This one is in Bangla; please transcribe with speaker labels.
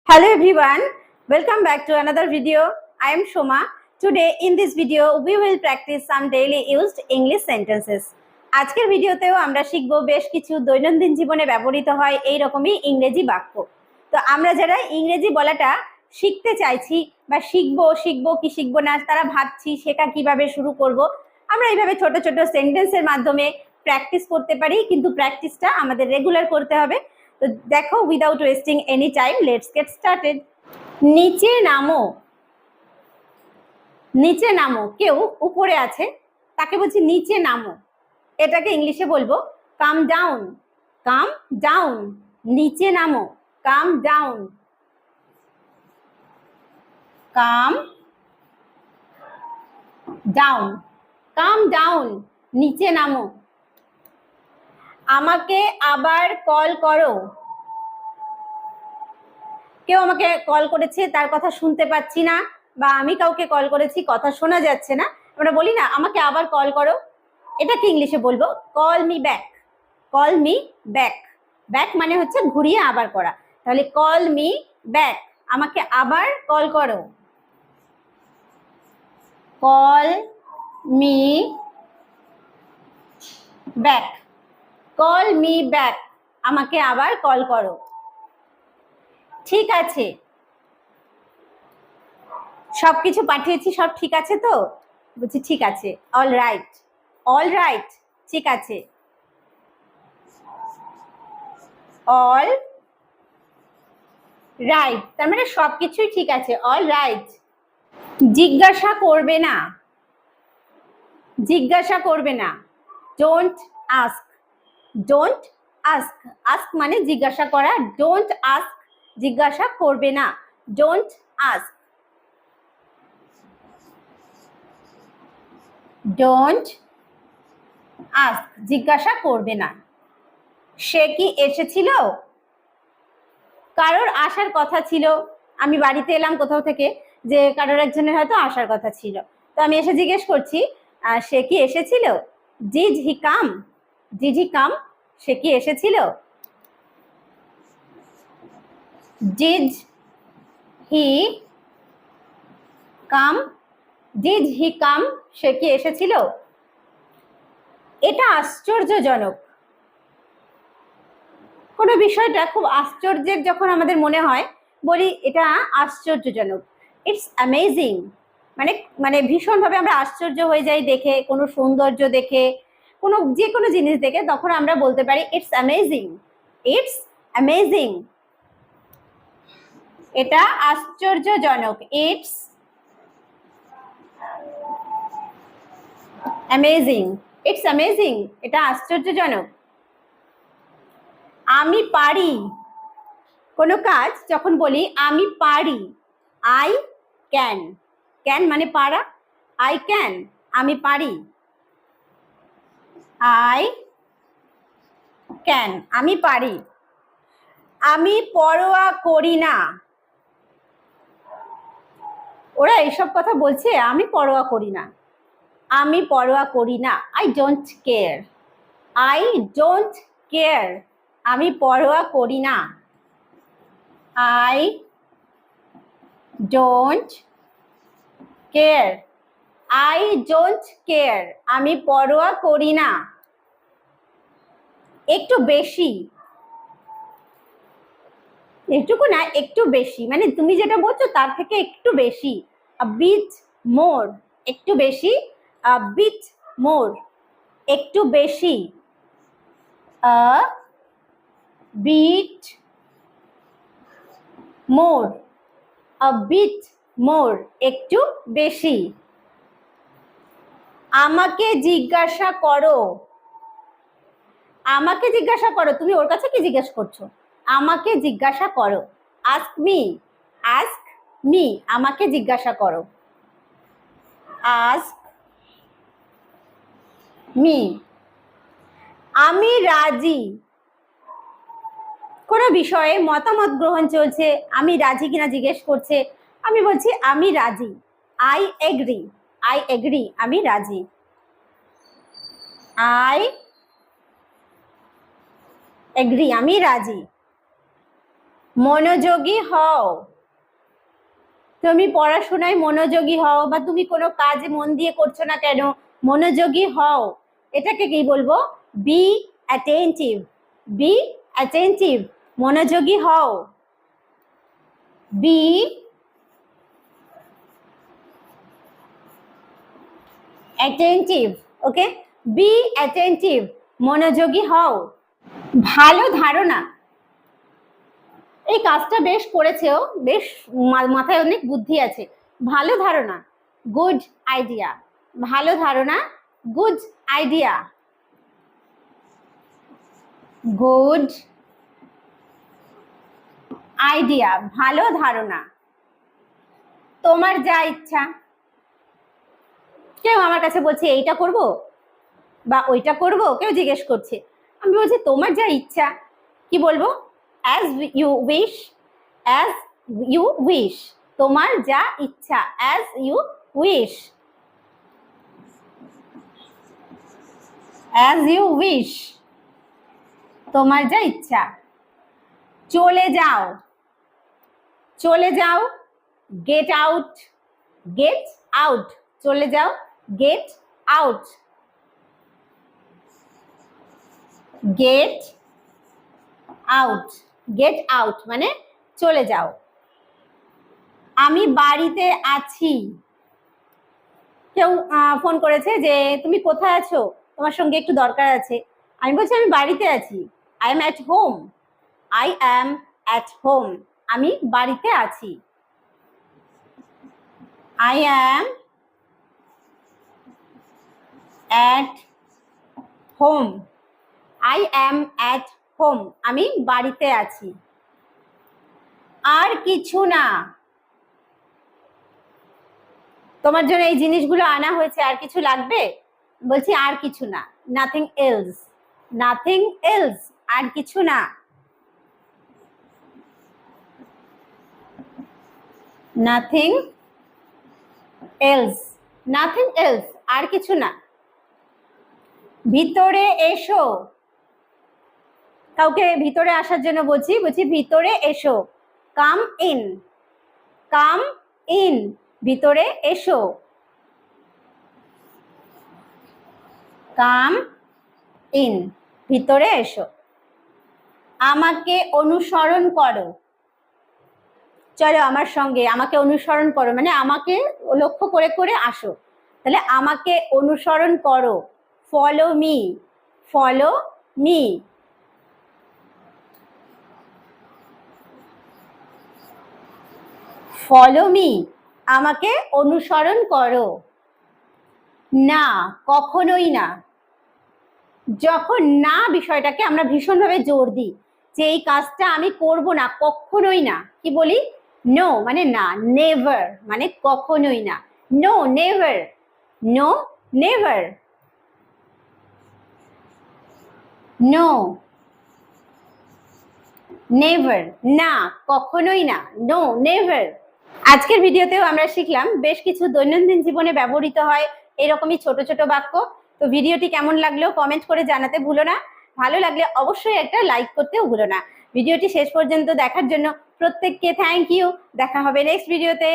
Speaker 1: Hello everyone, welcome back to another video. I am Shoma. Today in this video we will practice some daily used English sentences. আজকের ভিডিওতেও আমরা শিখব বেশ কিছু দৈনন্দিন জীবনে ব্যবহৃত হয় এই রকমই ইংরেজি বাক্য। তো আমরা যারা ইংরেজি বলাটা শিখতে চাইছি বা শিখবো কি শিখবো না তারা ভাবছি শেখা কিভাবে শুরু করব, আমরা এইভাবে ছোট ছোট সেন্টেন্সের মাধ্যমে প্র্যাকটিস করতে পারি, কিন্তু প্র্যাকটিসটা আমাদের রেগুলার করতে হবে। তো দেখো, without wasting any time let's get started. নিচে নামো। নিচে নামো, কেউ উপরে আছে তাকে বলছি নিচে নামো। এটাকে ইংলিশে বলবো কাম ডাউন। কাম ডাউন, নিচে নামো, কাম ডাউন। কাম ডাউন, কাম ডাউন, নিচে নামো। আমাকে আবার কল করো। কেউ আমাকে কল করেছে, তার কথা শুনতে পাচ্ছি না, বা আমি কাউকে কল করেছি কথা শোনা যাচ্ছে না, আমরা বলি না আমাকে আবার কল করো। এটাকে ইংলিশে বলবো call me back. Call me back, back মানে হচ্ছে ঘুরিয়ে আবার করা। তাহলে কল মি ব্যাক, আমাকে আবার কল করো। Call me back, call me back, আমাকে আবার কল করো। ঠিক আছে, সবকিছু পাঠিয়েছি, সব ঠিক আছে তো? বলছি ঠিক আছে। অল রাইট, অল রাইট, ঠিক আছে। অল রাইট, তার মানে সবকিছুই ঠিক আছে, অল রাইট। জিজ্ঞাসা করবে না। জিজ্ঞাসা করবে না, don't ask. Don't ask, ask মানে জিজ্ঞাসা করা, ডোন্ট আস্ক, জিজ্ঞাসা করবে না, ডোন্ট আস্ক। ডোন্ট আস্ক, জিজ্ঞাসা করবে না। সে কি এসেছিল? কারোর আসার কথা ছিল, আমি বাড়িতে এলাম কোথাও থেকে, যে কারোর একজনের হয়তো আসার কথা ছিল, তো আমি এসে জিজ্ঞেস করছি সে কি এসেছিল? Did he come? Did he কাম, সে কি এসেছিল? Did he come? Did he কাম, সে কি এসেছিল? এটা আশ্চর্যজনক। কোনো বিষয়টা খুব আশ্চর্যের যখন আমাদের মনে হয়, বলি এটা আশ্চর্যজনক। ইটস অ্যামেজিং, মানে মানে ভীষণভাবে আমরা আশ্চর্য হয়ে যাই দেখে, কোনো সৌন্দর্য দেখে, কোনো যে কোনো জিনিস দেখে, তখন আমরা বলতে পারি ইটস অ্যামেজিং। ইটস অ্যামেজিং, এটা আশ্চর্যজনক। ইটস অ্যামেজিং, ইটস অ্যামেজিং, এটা আশ্চর্যজনক। আমি পারি, কোনো কাজ যখন বলি আমি পারি, আই ক্যান। ক্যান মানে পারা, আই ক্যান, আমি পারি। আই ক্যান, আমি পারি। আমি পরোয়া করি না। ওরা এইসব কথা বলছে, আমি পরোয়া করি না। আমি পরোয়া করি না, I don't care. I don't care, আমি পরোয়া করি না। I don't care, I don't care, আমি পরোয়া করি না। একটু বেশি, একটুকু না, একটু বেশি, মানে তুমি যেটা বলছো তার থেকে একটু বেশি। আ বিট মোর, একটু বেশি। আ বিট মোর, একটু বেশি। A bit more, a bit more, একটু বেশি। আমাকে জিজ্ঞাসা করো। আমাকে জিজ্ঞাসা করো, তুমি ওর কাছে কি জিজ্ঞেস করছো? আমাকে জিজ্ঞাসা করো। আস্ক মি, আস্ক মি, আমাকে জিজ্ঞাসা করো। Ask me. আমি রাজি, কোনো বিষয়ে মতামত গ্রহণ চলছে, আমি রাজি কিনা জিজ্ঞেস করছে, আমি বলছি আমি রাজি। আই এগ্রি, আই এগ্রি, আমি রাজি। আই এগ্রি, আমি রাজি। মনোযোগী হও। তুমি পড়াশোনায় মনোযোগী হও বা তুমি কোনো কাজে মন দিয়ে করছো না কেন, মনোযোগী হও। এটাকে কি বলবো? Be attentive. বি অ্যাটেন্টিভ, মনোযোগী হও। Be attentive. Okay, be attentive, মনোযোগী হও। ভালো ধারণা, এই কাজটা বেশ করেছেও, বেশ মাথায় অনেক বুদ্ধি আছে। ভালো ধারণা, গুড আইডিয়া। ভালো ধারণা, গুড আইডিয়া। গুড আইডিয়া, ভালো ধারণা। তোমার যা ইচ্ছা। কেউ আমার কাছে বলছে এইটা করব বা ওইটা করব, কেউ জিজ্ঞেস করছে, আমি বলছি তোমার যা ইচ্ছা। কি বলবো? As you wish. As you wish, তোমার যা ইচ্ছা। As you wish. As you wish, তোমার যা ইচ্ছা। চলে যাও। চলে যাও, গেট আউট। গেট আউট, চলে যাও, get out. Get out. Get out মানে চলে যাও। আমি বাড়িতে আছি। কেউ ফোন করেছে যে তুমি কোথায় আছো, তোমার সঙ্গে একটু দরকার আছে। আমি বলছি আমি বাড়িতে আছি। I am at home. I am at home, আমি বাড়িতে আছি। I am at home. I am at home, আমি বাড়িতে আছি। আর কিছু না। তোমার জন্য এই জিনিসগুলো আনা হয়েছে, আর কিছু লাগবে? বলছি আর কিছু না, নাথিং এলস। নাথিং এলস, আর কিছু না। Nothing else. নাথিং এলস, আর কিছু না। ভিতরে এসো। কাউকে ভিতরে আসার জন্য বলছি, ভিতরে এসো। Come in. কাম ইন, ভিতরে এসো। কাম ইন, ভিতরে এসো। আমাকে অনুসরণ করো। চলো আমার সঙ্গে, আমাকে অনুসরণ করো মানে আমাকে লক্ষ্য করে করে আসো। তাহলে আমাকে অনুসরণ করো, follow me. Follow me. Follow me, আমাকে অনুসরণ করো। না, কখনোই না। যখন না বিষয়টাকে আমরা ভীষণভাবে জোর দিই যে এই কাজটা আমি করব না, কখনোই না, কি বলি? নো মানে না, নেভার মানে কখনোই না। No never. No never. No never, না কখনোই না। No never. আজকের ভিডিওতেও আমরা শিখলাম বেশ কিছু দৈনন্দিন জীবনে ব্যবহৃত হয় এরকমই ছোট ছোট বাক্য। তো ভিডিওটি কেমন লাগলো কমেন্ট করে জানাতে ভুলো না। ভালো লাগলে অবশ্যই একটা লাইক করতেও ভুলো না। ভিডিওটি শেষ পর্যন্ত দেখার জন্য প্রত্যেককে থ্যাংক ইউ। দেখা হবে নেক্সট ভিডিওতে।